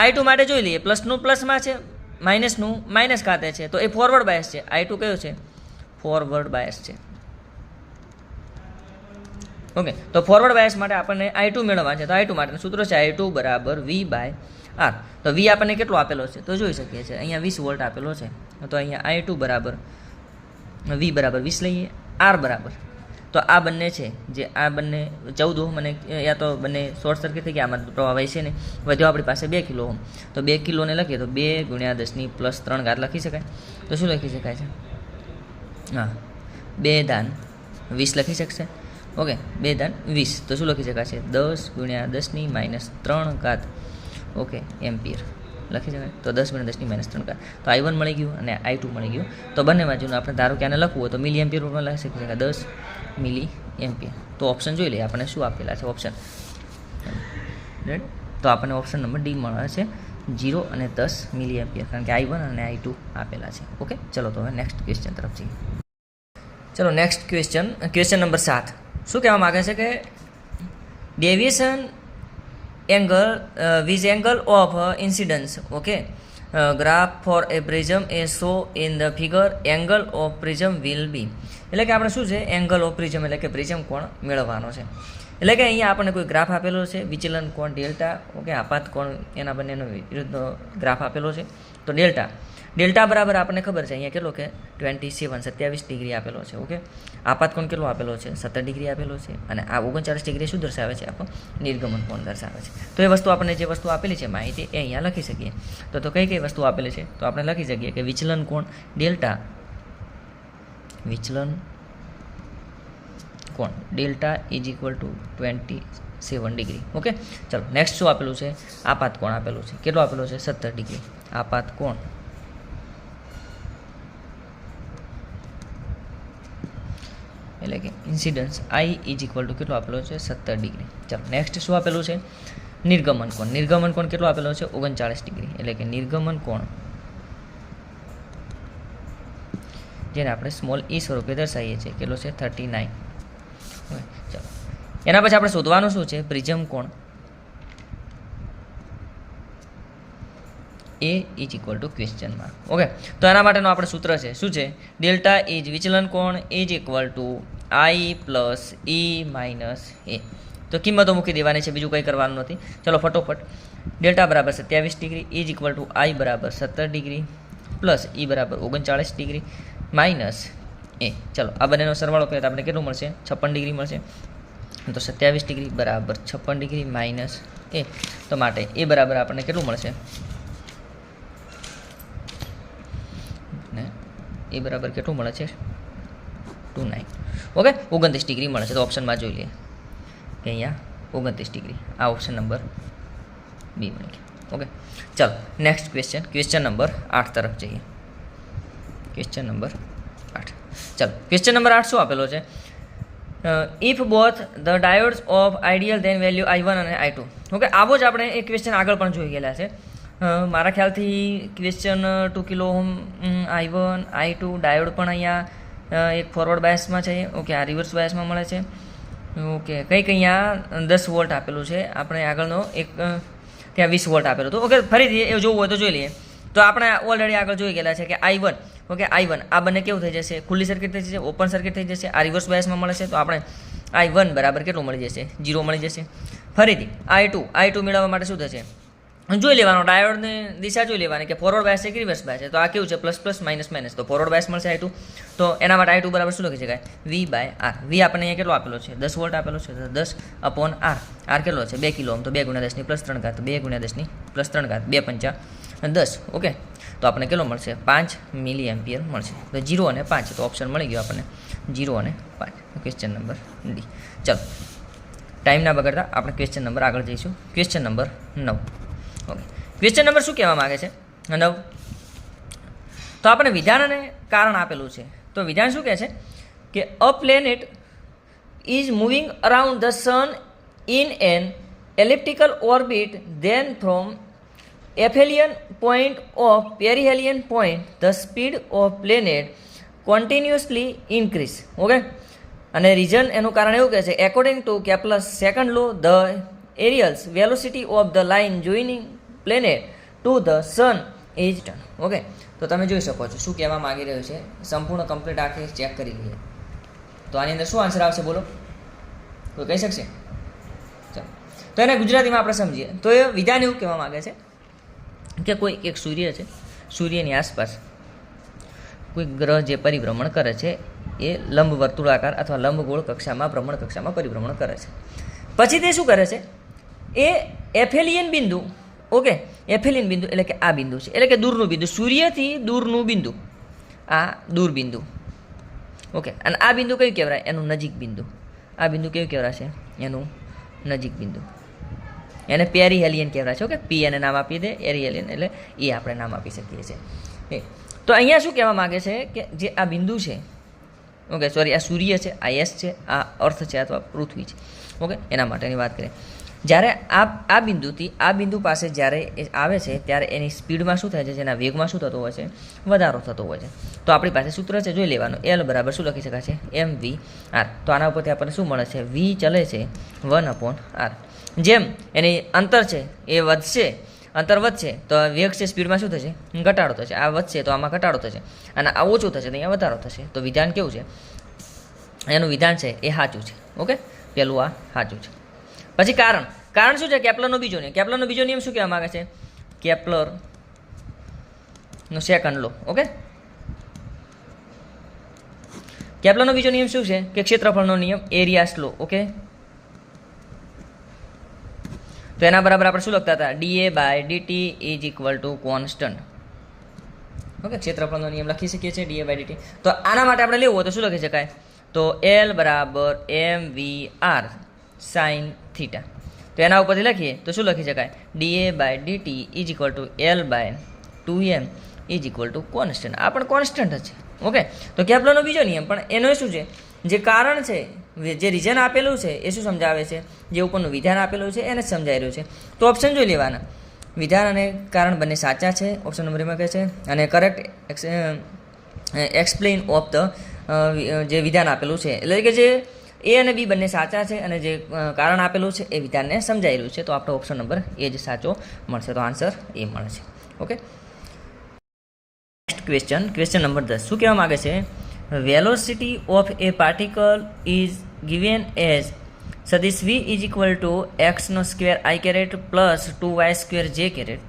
S1: I2 માટે જોઈ લઈએ. પ્લસનું પ્લસમાં છે, માઇનસનું માઇનસ ખાતે છે, તો એ ફોરવર્ડ બાયસ છે. I2 કયો છે, ફોરવર્ડ બાયસ છે. ઓકે, તો ફોરવર્ડ બાયસ માટે આપણને I2 મેળવવા છે. તો I2 માટેનું સૂત્ર છે I2 બરાબર V/R. તો V આપણને કેટલો આપેલો છે તો જોઈ શકીએ છીએ, અહીંયા 20 વોલ્ટ આપેલો છે. તો અહીંયા I2 બરાબર V બરાબર 20 લઈએ. R બરાબર તો આ બંને છે, જે આ બંને 14 ઓહમ અને યા તો બંને શોર્ટ સર્કિટ થઈ ગયા. આમાં પ્રવાહ વહે ને વધ્યો આપણી પાસે 2 કિલો ઓહમ. તો 2 કિલોને લખીએ તો 2 × 10⁻³ લખી શકાય. તો શું લખી શકાય છે, હા 2/20 લખી શકશે. ઓકે, 2/20 તો શું લખી શકાય છે, 10 × 10⁻³ ઓકે એમ્પિયર લખી શકાય. તો 10 × 10⁻³ તો I1 મળી ગયું અને I2 મળી ગયું. તો બંને બાજુનું આપણે ધારો કે આને લખવું હોય તો મિલી એમ્પિયર પણ લખી શકીએ 10 મિલી એમ્પિયર. તો ઓપ્શન જોઈ લઈએ આપણને શું આપેલા છે ઓપ્શન. રાઈટ, તો આપણને ઓપ્શન નંબર ડી મળે છે 0 અને 10 મિલી એમ્પિયર, કારણ કે I1 અને I2 આપેલા છે. ઓકે, ચલો તો હવે નેક્સ્ટ ક્વેશ્ચન તરફ જઈએ. ચલો નેક્સ્ટ ક્વેશ્ચન નંબર 7 શું કહેવા માગે છે કે deviation angle with angle of incidence, okay, graph for a prism is so in the figure angle of prism will be. એટલે કે આપણે શું છે એંગલ ઓફ પ્રિઝમ એટલે કે પ્રિઝમ કોણ મેળવવાનો છે. એટલે કે અહીંયા આપણને કોઈ ગ્રાફ આપેલો છે, વિચલન કોણ ડેલ્ટા, ઓકે, આપાત કોણ એના બંનેનો વિરુદ્ધનો ગ્રાફ આપેલો છે. તો ડેલ્ટા બરાબર આપણને ખબર છે અહીંયા કેટલો કે 27 ડિગ્રી આપેલો છે. ઓકે, આપાત કોણ કેટલો આપેલો છે 17 ડિગ્રી આપેલો છે. અને આ 39 ડિગ્રી શું દર્શાવે છે આપણો નિર્ગમન કોણ દર્શાવે છે. તો એ વસ્તુ આપણને જે વસ્તુ આપેલી છે માહિતી એ અહીંયા લખી શકીએ. તો કઈ વસ્તુ આપેલી છે તો આપણે લખી શકીએ કે વિચલન કોણ delta is equal two 27 degree. Okay, ચલો નેક્સ્ટ શું આપેલું છે આપાત કોણ આપેલું છે. કેટલો આપેલો છે 17 ડિગ્રી. આપાત કોણ એટલે કે incidence I is equal two કેટલો આપેલો છે 17 ડિગ્રી. ચાલો નેક્સ્ટ શું આપેલું છે નિર્ગમન કોણ કેટલો આપેલો છે 39 ડિગ્રી. એટલે કે નિર્ગમન કોણ જેને આપણે સ્મોલ e સ્વરૂપે દર્શાવીએ છીએ કેટલો છે 39. ચાલો એના પછી આપણે શોધવાનું શું છે પ્રિઝમ કોણ A is equal to question mark. Okay, તો એના માટેનું આપણે સૂત્ર છે શું છે ડેલ્ટા ઇઝ વિચલન કોણ is equal two I plus E minus A. તો કિંમતો મૂકી દેવાની છે, બીજું કંઈ કરવાનું નથી. ચલો ફટોફટ. ડેલ્ટા બરાબર 27 degree is equal two I બરાબર 17 ડિગ્રી પ્લસ E બરાબર 39 ડિગ્રી માઇનસ A. ચલો આ બંનેનો સરવાળો કરીએ તો આપણે કેટલું મળશે 56 ડિગ્રી મળશે. તો 27 ડિગ્રી બરાબર 56 ડિગ્રી માઇનસ A. તો માટે A બરાબર આપણને કેટલું મળશે એ બરાબર કેટલું મળે છે 29. ઓકે, 29 ડિગ્રી મળે છે. તો ઓપ્શનમાં જોઈ લઈએ કે અહીંયા 29 ડિગ્રી આ ઓપ્શન નંબર બી મળી ગયો. ઓકે, ચાલો નેક્સ્ટ ક્વેશ્ચન નંબર 8 તરફ જઈએ. Question number 8. ચાલો ક્વેશ્ચન નંબર 8 શું આપેલો છે if both the diodes of ideal then value I1 અને I2. ઓકે, આવો જ આપણે એક ક્વેશ્ચન આગળ પણ જોઈ ગયેલા છે. મારા ખ્યાલથી question 2 kilo ohm I1 I2 diode પણ અહીંયા એક ફોરવર્ડ બાયસમાં છે. ઓકે, આ રિવર્સ બાયસમાં મળે છે. ઓકે, કંઈક અહીંયા 10 વોલ્ટ આપેલું છે. આપણે આગળનો એક ત્યાં 20 વોલ્ટ આપેલું હતું. ઓકે, ફરીથી એ જોવું હોય તો જોઈ લઈએ. તો આપણે ઓલરેડી આગળ જોઈ ગયેલા છે કે I1, ઓકે, I1 આ બંને કેવું થઈ જશે ખુલ્લી સર્કિટ થઈ જશે, ઓપન સર્કિટ થઈ જશે. આ રિવર્સ બાયસમાં મળે છે તો આપણે I1 બરાબર કેટલું મળી જશે 0 મળી જશે. ફરીથી I2 મેળવવા માટે શું થશે જોઈ લેવાનો, ડાયોડની દિશા જોઈ લેવાની કે ફોરવર્ડ બાયસ છે કે રિવર્સ બાયસ છે. તો આ કેવું છે પ્લસ પ્લસ માઇનસ માઇનસ, તો ફોરવર્ડ બાયસ મળશે I2. તો એના માટે I2 બરાબર શું લખી શકાય V/R. V આપણને અહીંયા કેટલો આપેલો છે 10 વોલ્ટ આપેલો છે. તો 10/R. R કેટલો છે 2 કિલો ઓહમ. તો 2 × 10 ની +3 ઘાત, 2 × 10 ની +3 ઘાત, 2 × 5 = 10. ઓકે, તો આપણને કેટલો મળશે 5 મિલી એમ્પિયર મળશે. તો 0 અને 5 તો ઓપ્શન મળી ગયો આપણને 0 અને 5. Question number D. ચાલો ટાઈમ ના બગાડતા આપણે ક્વેશ્ચન નંબર આગળ જઈશું. Question number 9. Okay, question number શું કહેવા માગે છે 9. તો આપણે વિધાન અને કારણ આપેલું છે. તો વિધાન શું કહે છે કે a planet is moving around the sun in an elliptical orbit, then from aphelion point of perihelion point the speed of planet continuously increase. Okay, અને રીઝન એનું કારણ એવું કહે છે according to Kepler's second law the areals velocity of the line joining planet to the sun is ton. Okay, તો તમે જોઈ શકો છો શું કહેવા માગી રહ્યું છે. સંપૂર્ણ કમ્પ્લીટ આખી ચેક કરી લઈએ તો આની અંદર શું આન્સર આવશે બોલો, કોઈ કહી શકશે? ચાલો તો એને ગુજરાતીમાં આપણે સમજીએ. તો એ વિધાન એવું કહેવા માગે છે કે કોઈ એક સૂર્ય છે, સૂર્યની આસપાસ કોઈ ગ્રહ જે પરિભ્રમણ કરે છે એ લંબ વર્તુળાકાર અથવા લંબગોળ કક્ષામાં ભ્રમણ કક્ષામાં પરિભ્રમણ કરે છે. પછી તે શું કરે છે એ એફેલિયન બિંદુ, ઓકે, એફેલિયન બિંદુ એટલે કે આ બિંદુ છે એટલે કે દૂરનું બિંદુ, સૂર્યથી દૂરનું બિંદુ, આ દૂર બિંદુ. ઓકે, અને આ બિંદુ કયું કહેવાય એનું નજીક બિંદુ. આ બિંદુ કેવું કહેવાય છે એનું નજીક બિંદુ. એને પેરીહેલિયન કહેવાય છે. ઓકે, પી એને નામ આપી દે, એરિહેલિયન એટલે એ આપણે નામ આપી શકીએ છીએ. તો અહીંયા શું કહેવા માગે છે કે જે આ બિંદુ છે, ઓકે સોરી, આ સૂર્ય છે, આ એસ છે, આ અર્થ છે અથવા પૃથ્વી છે. ઓકે, એના માટેની વાત કરીએ. જ્યારે આ બિંદુથી આ બિંદુ પાસે જ્યારે એ આવે છે ત્યારે એની સ્પીડમાં શું થાય છે, જેના વેગમાં શું થતો હોય છે, વધારો થતો હોય છે. તો આપણી પાસે સૂત્ર છે, જોઈ લેવાનું. એલ બરાબર શું લખી શકાય છે, mv/r. તો આના ઉપરથી આપણને શું મળે છે, v ચલે છે 1/r. જેમ એની અંતર છે એ વધશે, અંતર વધશે તો વેગ છે, સ્પીડમાં શું થશે, ઘટાડો થશે. આ વધશે તો આમાં ઘટાડો થશે, અને આ ઓછું થશે તો અહીંયા વધારો થશે. તો વિધાન કેવું છે, એનું વિધાન છે એ સાચું છે. ઓકે, પેલું આ સાચું છે. પછી કારણ શું છે, કેપ્લરનો બીજો નિયમ. કેપ્લરનો બીજો નિયમ શું કહેવા માંગે છે, કેપ્લરનો સેકન્ડ લો. ઓકે, કેપ્લરનો બીજો નિયમ શું છે કે ક્ષેત્રફળનો નિયમ, એરિયાસ લો. ઓકે, તો એના બરાબર આપણે શું લખતા હતા, dA/dt is equal to constant. Okay, ક્ષેત્રફળનો નિયમ લખી શકીએ છીએ, dA/dt. તો આના માટે આપણે લેવું હોય તો શું લખી શકાય, તો L બરાબર mv/r sin થીટા. તો એના ઉપરથી લખીએ તો શું લખી શકાય, dA/dt is equal two L/2m is equal to constant. આ પણ કોન્સ્ટન્ટ જ છે. ઓકે, તો કેપ્લરનો બીજો નિયમ પણ એનો શું છે, જે કારણ છે, જે રીઝન આપેલું છે એ શું સમજાવે છે, જે ઉપરનું વિધાન આપેલું છે એને સમજાઈ રહ્યું છે. તો ઓપ્શન જોઈ લેવાના. વિધાન અને કારણ બંને સાચા છે, ઓપ્શન નંબર એમાં કહે છે. અને કરેક્ટ એક્સપ્લેન ઓફ ધ જે વિધાન આપેલું છે, એટલે કે જે એ અને બી બંને સાચા છે અને જે કારણ આપેલું છે એ વિધાનને સમજાઈ રહ્યું છે. તો આપણો ઓપ્શન નંબર એ જ સાચો મળશે. તો આન્સર એ મળે છે. ઓકે, નેક્સ્ટ ક્વેશ્ચન નંબર 10 શું કહેવા માગે છે, velocity of a particle is given as સદિશ v is equal to x² i caret plus 2y² j caret.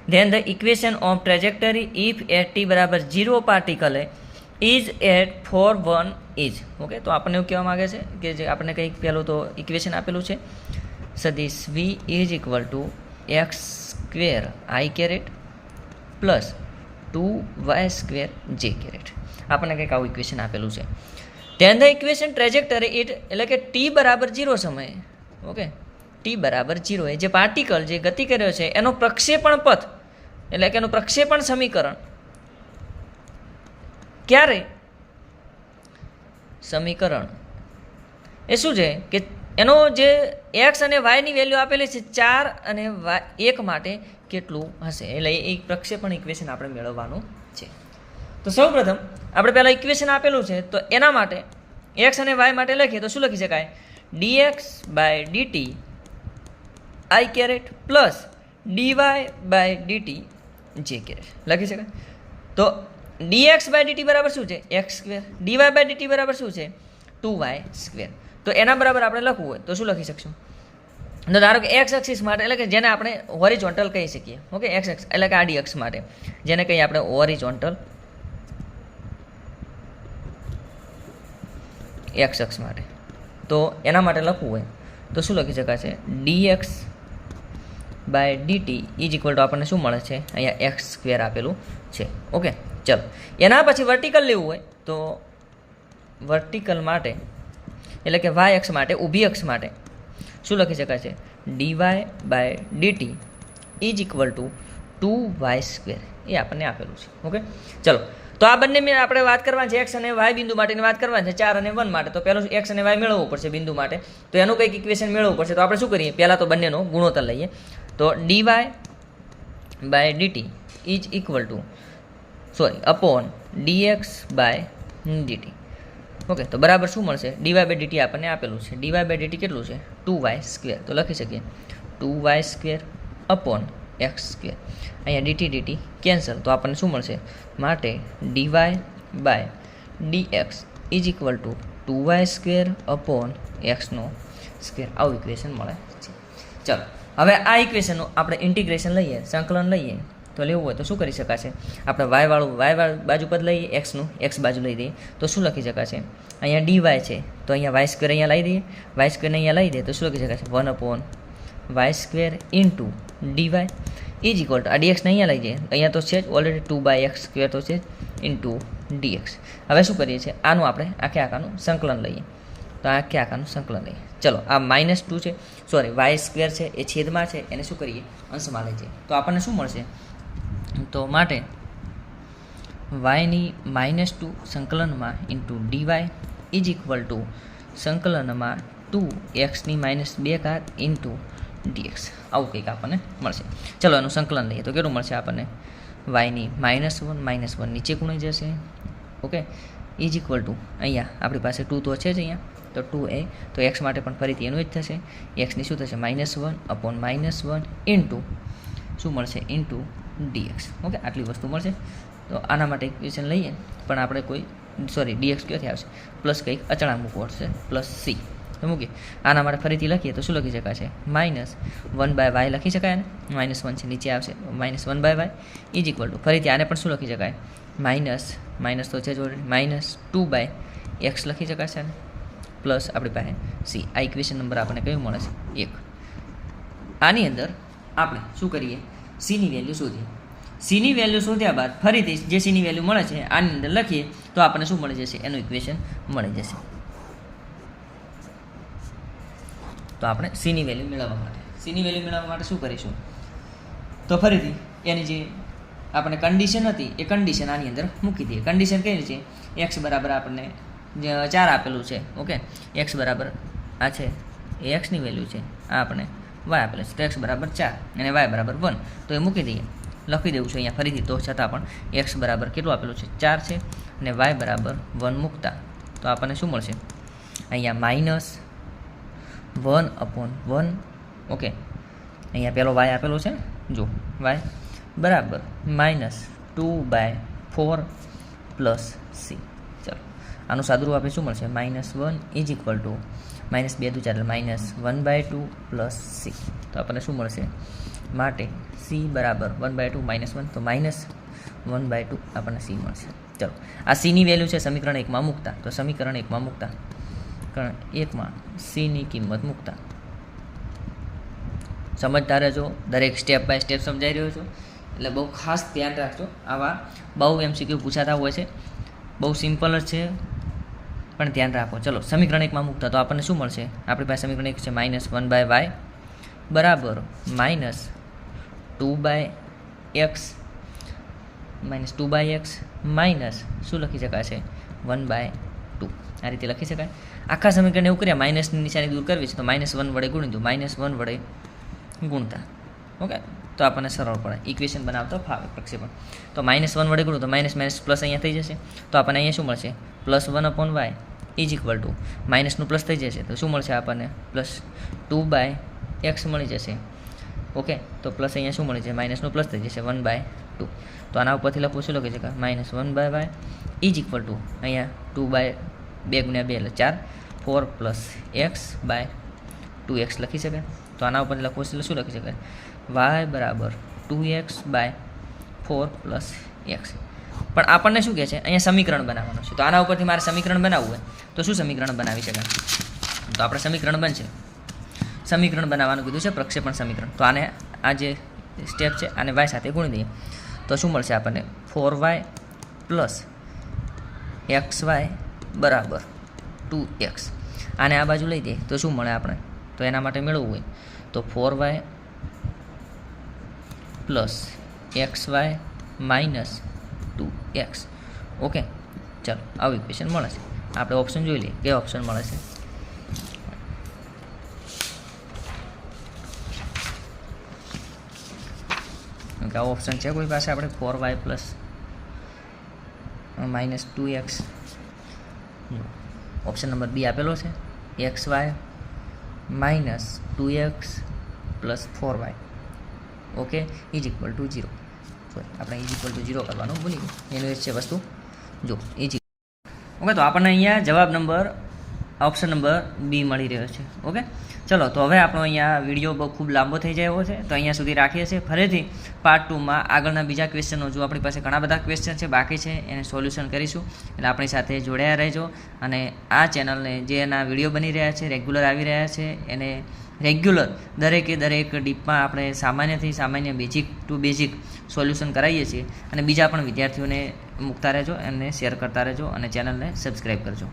S1: Then the equation of trajectory if at t બરાબર 0 particle is at 4 1 is. Okay, તો આપણને એવું કહેવા માગે છે કે જે આપણને કંઈક પહેલું તો ઇક્વેશન આપેલું છે, સદિશ v is equal to x² i caret plus 2y² j caret. આપણને કંઈક આવું ઇક્વેશન આપેલું છે. Then the equation trajectory it, એટલે કે t બરાબર 0 સમયે, ઓકે, t બરાબર 0 એ જે પાર્ટિકલ જે ગતિ કર્યો છે એનો પ્રક્ષેપણ પથ, એટલે કે એનું પ્રક્ષેપણ સમીકરણ ક્યારે, સમીકરણ એ શું છે કે એનો જે એક્સ અને વાયની વેલ્યુ આપેલી છે 4 અને 1 માટે કેટલું હશે, એટલે એ પ્રક્ષેપણ ઇક્વેશન આપણે મેળવવાનું છે. તો સૌપ્રથમ આપણે પહેલાં ઇક્વેશન આપેલું છે તો એના માટે એક્સ અને વાય માટે લખીએ તો શું લખી શકાય, dx/dt i caret plus dy/dt j caret લખી શકાય. તો dx/dt બરાબર શું છે, x², dy/dt બરાબર શું છે, 2y². તો એના બરાબર આપણે લખવું હોય તો શું લખી શકશું, તો ધારો કે એક્સ એક્સિસ માટે, એટલે કે જેને આપણે હોરિઝોન્ટલ કહી શકીએ. ઓકે, એક્સ એક્સ એટલે કે આડી અક્ષ માટે, જેને કહીએ આપણે હોરિઝોન્ટલ એક્સ અક્ષ માટે. તો એના માટે લખવું હોય તો શું લખી શકાશે, dx/dt ઇઝ ઇક્વલ ટુ આપણને શું મળે છે, અહીંયા x² આપેલું છે. ઓકે, ચલો એના પછી વર્ટિકલ લેવું હોય તો વર્ટિકલ માટે, એટલે કે વાય અક્ષ માટે, ઊભી અક્ષ માટે શું લખી શકાય છે, dy/dt is equal two 2y². એ આપણને આપેલું છે. ઓકે, ચલો તો આ બંને મેં આપણે વાત કરવાની છે, એક્સ અને વાય બિંદુ માટેની વાત કરવાની છે, 4 અને 1 માટે. તો પહેલું એક્સ અને વાય મેળવવું પડશે બિંદુ માટે, તો એનું કંઈક ઇક્વેશન મેળવવું પડશે. તો આપણે શું કરીએ, પહેલાં તો બંનેનો ગુણોત્તર લઈએ. તો dy/dt is equal two upon dx/dt. Okay, તો બરાબર શું મળશે, dy/dt આપણને આપેલું છે, dy/dt કેટલું છે, 2y². તો લખી શકીએ 2y² અપોન x². અહીંયા dt કેન્સલ, તો આપણને શું મળશે, માટે dy/dx is equal two 2y² upon x². આવું ઇક્વેશન મળે છે. ચલો હવે આ ઇક્વેશનનું આપણે ઇન્ટિગ્રેશન લઈએ, સંકલન લઈએ તો લેવું હોય તો શું કરી શકાશે, આપણે વાયવાળું વાય બાજુ પદ લઈએ, એક્સનું એક્સ બાજુ લઈ દઈએ તો શું લખી શકાશે, અહીંયા dy છે તો અહીંયા y² અહીંયા લઈ દઈએ, y² અહીંયા લઈ દઈએ તો શું લખી શકાશે, 1/y² into dy is equal two આ dx ને અહીંયા લઈ જઈએ, અહીંયા તો છે જ ઓલરેડી 2/x² તો છે ઇન્ટુ dx. હવે શું કરીએ છીએ, આનું આપણે આખે આખાનું સંકલન લઈએ તો આ આખાનું સંકલન લઈએ. ચલો આ -2 છે, સોરી y² છે એ છેદમાં છે, એને શું કરીએ અંશમાં લઈ જઈએ. તો આપણને શું મળશે? તો માટે y ની -2 સંકલનમાં into dy is equal two સંકલનમાં 2x ની -2 ઇન્ટુ dx. આવું કંઈક આપણને મળશે. ચલો એનું સંકલન લઈએ તો કેટલું મળશે આપણને? y ની -1 નીચે ગુણાઈ જશે. ઓકે, ઇઝ ઇક્વલ ટુ અહીંયા આપણી પાસે 2 તો છે જ અહીંયા, તો 2a, તો x માટે પણ ફરીથી એનું જ થશે. x ની શું થશે? -1/-1 ઇન્ટુ શું મળશે? Into dx. ઓકે, આટલી વસ્તુ મળશે. તો આના માટે ઇક્વેશન લઈએ, પણ આપણે કોઈ dx ક્યાંથી આવશે? પ્લસ કંઈક અચળાંક મૂકવો પડશે, પ્લસ c. તો મૂકીએ. આના માટે ફરીથી લખીએ તો શું લખી શકાશે? -1/y લખી શકાય ને? -1 છે નીચે આવશે, -1/y ઇઝ ઇક્વલ ટુ ફરીથી આને પણ શું લખી શકાય? માઇનસ તો છે જ ઓલરેડી, -2/x લખી શકાશે ને? પ્લસ આપણી પાસે c. આ ઇક્વેશન નંબર આપણને કયું મળે છે? 1. આની અંદર આપણે શું કરીએ? c ની વેલ્યુ શોધીએ. c ની વેલ્યુ શોધ્યા બાદ ફરીથી જે c ની વેલ્યુ મળે છે આની અંદર લખીએ તો આપણને શું મળી જશે? એનું ઇક્વેશન મળી જશે. તો આપણે c ની વેલ્યુ મેળવવા માટે શું કરીશું? તો ફરીથી એની જે આપણે કન્ડિશન હતી એ કન્ડિશન આની અંદર મૂકી દઈએ. કન્ડિશન કઈ છે? x બરાબર આપણને 4 આપેલું છે. ઓકે, x બરાબર આ છે એ x ની વેલ્યુ છે, આ આપણે y આપેલું છે, તો x બરાબર 4 અને y બરાબર 1. તો એ મૂકી દઈએ, લખી દેવું છે અહીંયા ફરીથી. તો છતાં પણ x બરાબર કેટલું આપેલું છે? 4 છે, અને y બરાબર 1 મૂકતા તો આપણને શું મળશે? અહીંયા -1/1. ઓકે, અહીંયા પેલો y આપેલો છે ને, જો y બરાબર -2/4 પ્લસ c. ચાલો આનું સાદુરૂપ આપણે શું મળશે? -1 is equal two -2 × 4 -1/2 plus c. તો આપણને શું મળશે? માટે c બરાબર 1/2 -1, તો -1/2 આપણને c મળશે. ચલો આ c ની વેલ્યુ છે સમીકરણ 1 માં મૂકતા, તો સમીકરણ 1 માં મૂકતા c ની કિંમત મૂકતા સમજતા રહેજો. દરેક સ્ટેપ બાય સ્ટેપ સમજાઈ રહ્યો છો, એટલે બહુ ખાસ ધ્યાન રાખજો. આવા બહુ MCQ પૂછાતા હોય છે, બહુ સિમ્પલ જ છે, પણ ધ્યાન રાખો. ચલો સમીકરણ 1 માં મૂકતા તો આપણને શું મળશે? આપણી પાસે સમીકરણ 1 છે -1/y બરાબર -2/x માઇનસ શું લખી શકાશે? 1/2. આ રીતે લખી શકાય. આખા સમીકરણ એવું કર્યા, માઇનસની નિશાની દૂર કરવી છે તો -1 વડે ગુણી દો, -1 વડે ગુણતા. ઓકે, તો આપણને સરળ પડે, ઇક્વેશન બનાવતો ફાવે પ્રક્ષેપણ. તો -1 વડે ગુણો તો માઇનસ પ્લસ અહીંયા થઈ જશે. તો આપણને અહીંયા શું મળશે? +1/y ઇઝ ઇક્વલ ટુ માઇનસનું પ્લસ થઈ જશે તો શું મળશે આપણને? +2/x મળી જશે. ઓકે, તો પ્લસ અહીંયા શું મળી જશે? માઇનસનું પ્લસ થઈ જશે 1/2. તો આના ઉપરથી લખવું શું લખી શકાય? -1/y ઇઝ ઇક્વલ ટુ અહીંયા 2/2 × 2 એટલે 4, 4 + x/2x લખી શકાય. તો આના ઉપરથી લખવું એટલે શું લખી શકાય? y બરાબર 2x/4 + x. પણ આપણને શું કહે છે? અહીંયા સમીકરણ બનાવવાનું છે. તો આના ઉપરથી મારે સમીકરણ બનાવવું હોય તો શું સમીકરણ બનાવી શકાય? તો આપણે સમીકરણ બનશે, સમીકરણ બનાવવાનું કીધું છે, પ્રક્ષેપણ સમીકરણ. તો આને આ જે સ્ટેપ છે આને y સાથે ગુણી દઈએ તો શું મળશે આપણને? 4y + xy બરાબર 2x. આને આ બાજુ લઈ દઈએ તો શું મળે આપણે? તો એના માટે મેળવવું હોય તો 4y + xy - 2x. ઓકે, ચાલો આવું ઇક્વેશન મળે છે. આપણે ઓપ્શન જોઈ લઈએ કયો ઓપ્શન મળે છે. આ ઓપ્શન છે કોઈ પાસે આપણે 4y + -2x. ઓપ્શન નંબર બી આપેલો છે, xy - 2x + 4y. Okay, is equal two 0. Sorry, આપણે ઇઝ ઇક્વલ ટુ 0 કરવાનું ભૂલી ગયું, એનું એ છે વસ્તુ. જો ઇઝ ઓકે, તો આપણને અહીંયા જવાબ નંબર ઓપ્શન નંબર બી મળી રહ્યો છે. ઓકે, ચલો તો હવે આપણો અહીંયા વિડીયો બહુ ખૂબ લાંબો થઈ જાય એવો છે, તો અહીંયા સુધી રાખીએ છીએ. ફરીથી પાર્ટ 2માં આગળના બીજા ક્વેશ્ચનો, જો આપણી પાસે ઘણા બધા ક્વેશ્ચન છે બાકી છે, એને સોલ્યુશન કરીશું. એટલે આપણી સાથે જોડાયા રહેજો. અને આ ચેનલને જે એના વિડીયો બની રહ્યા છે, રેગ્યુલર આવી રહ્યા છે, એને રેગ્યુલર દરેકે દરેક ડીપમાં આપણે સામાન્યથી સામાન્ય, બેઝિક ટુ બેઝિક સોલ્યુશન કરાવીએ છીએ. અને બીજા પણ વિદ્યાર્થીઓને મૂકતા રહેજો, એમને શેર કરતા રહેજો અને ચેનલને સબસ્ક્રાઈબ કરજો.